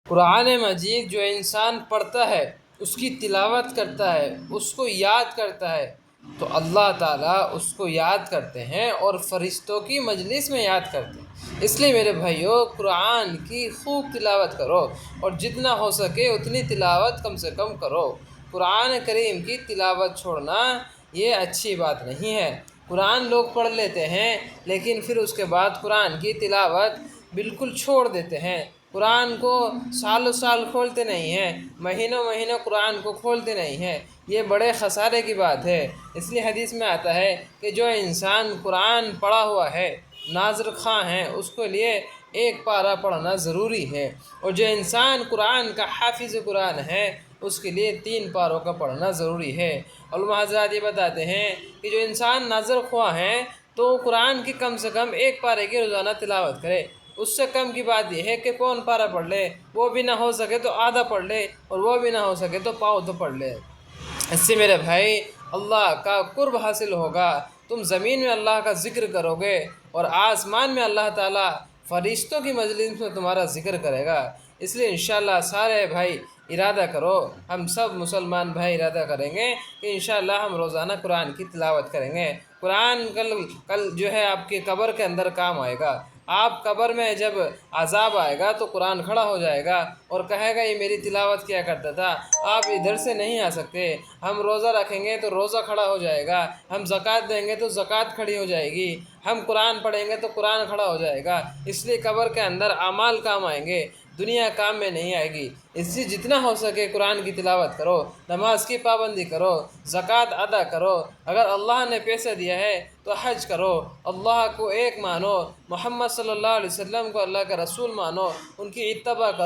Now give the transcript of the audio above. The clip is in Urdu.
قرآن مجید جو انسان پڑھتا ہے، اس کی تلاوت کرتا ہے، اس کو یاد کرتا ہے، تو اللہ تعالیٰ اس کو یاد کرتے ہیں اور فرشتوں کی مجلس میں یاد کرتے ہیں۔ اس لیے میرے بھائیوں، قرآن کی خوب تلاوت کرو، اور جتنا ہو سکے اتنی تلاوت کم سے کم کرو۔ قرآن کریم کی تلاوت چھوڑنا یہ اچھی بات نہیں ہے۔ قرآن لوگ پڑھ لیتے ہیں، لیکن پھر اس کے بعد قرآن کی تلاوت بالکل چھوڑ دیتے ہیں۔ قرآن کو سالوں سال کھولتے نہیں ہیں، مہینوں مہینوں قرآن کو کھولتے نہیں ہیں۔ یہ بڑے خسارے کی بات ہے۔ اس لیے حدیث میں آتا ہے کہ جو انسان قرآن پڑھا ہوا ہے، ناظر خواں ہیں، اس کے لیے ایک پارہ پڑھنا ضروری ہے، اور جو انسان قرآن کا حافظ قرآن ہے، اس کے لیے 3 پاروں کا پڑھنا ضروری ہے۔ علماء حضرات یہ بتاتے ہیں کہ جو انسان ناظر خواں ہیں تو قرآن کی کم سے کم 1 پارے کی روزانہ تلاوت کرے۔ اس سے کم کی بات یہ ہے کہ پون پارہ پڑھ لے، وہ بھی نہ ہو سکے تو آدھا پڑھ لے، اور وہ بھی نہ ہو سکے تو پاؤ تو پڑھ لے۔ اس سے میرے بھائی اللہ کا قرب حاصل ہوگا۔ تم زمین میں اللہ کا ذکر کرو گے، اور آسمان میں اللہ تعالیٰ فرشتوں کی مجلس میں تمہارا ذکر کرے گا۔ اس لیے انشاءاللہ سارے بھائی ارادہ کرو، ہم سب مسلمان بھائی ارادہ کریں گے کہ انشاءاللہ ہم روزانہ قرآن کی تلاوت کریں گے۔ قرآن کل جو ہے آپ کی قبر کے اندر کام آئے گا۔ آپ قبر میں جب عذاب آئے گا تو قرآن کھڑا ہو جائے گا اور کہے گا یہ میری تلاوت کیا کرتا تھا، آپ ادھر سے نہیں آ سکتے۔ ہم روزہ رکھیں گے تو روزہ کھڑا ہو جائے گا، ہم زکوٰۃ دیں گے تو زکوٰۃ کھڑی ہو جائے گی، ہم قرآن پڑھیں گے تو قرآن کھڑا ہو جائے گا۔ اس لیے قبر کے اندر اعمال کام آئیں گے، دنیا کام میں نہیں آئے گی۔ اس لیے جتنا ہو سکے قرآن کی تلاوت کرو، نماز کی پابندی کرو، زکوٰۃ ادا کرو۔ اگر اللہ نے پیسہ دیا ہے تو حج کرو، اللہ کو ایک مانو، محمد صلی اللہ علیہ وسلم کو اللہ کا رسول مانو، ان کی اتباع کرو۔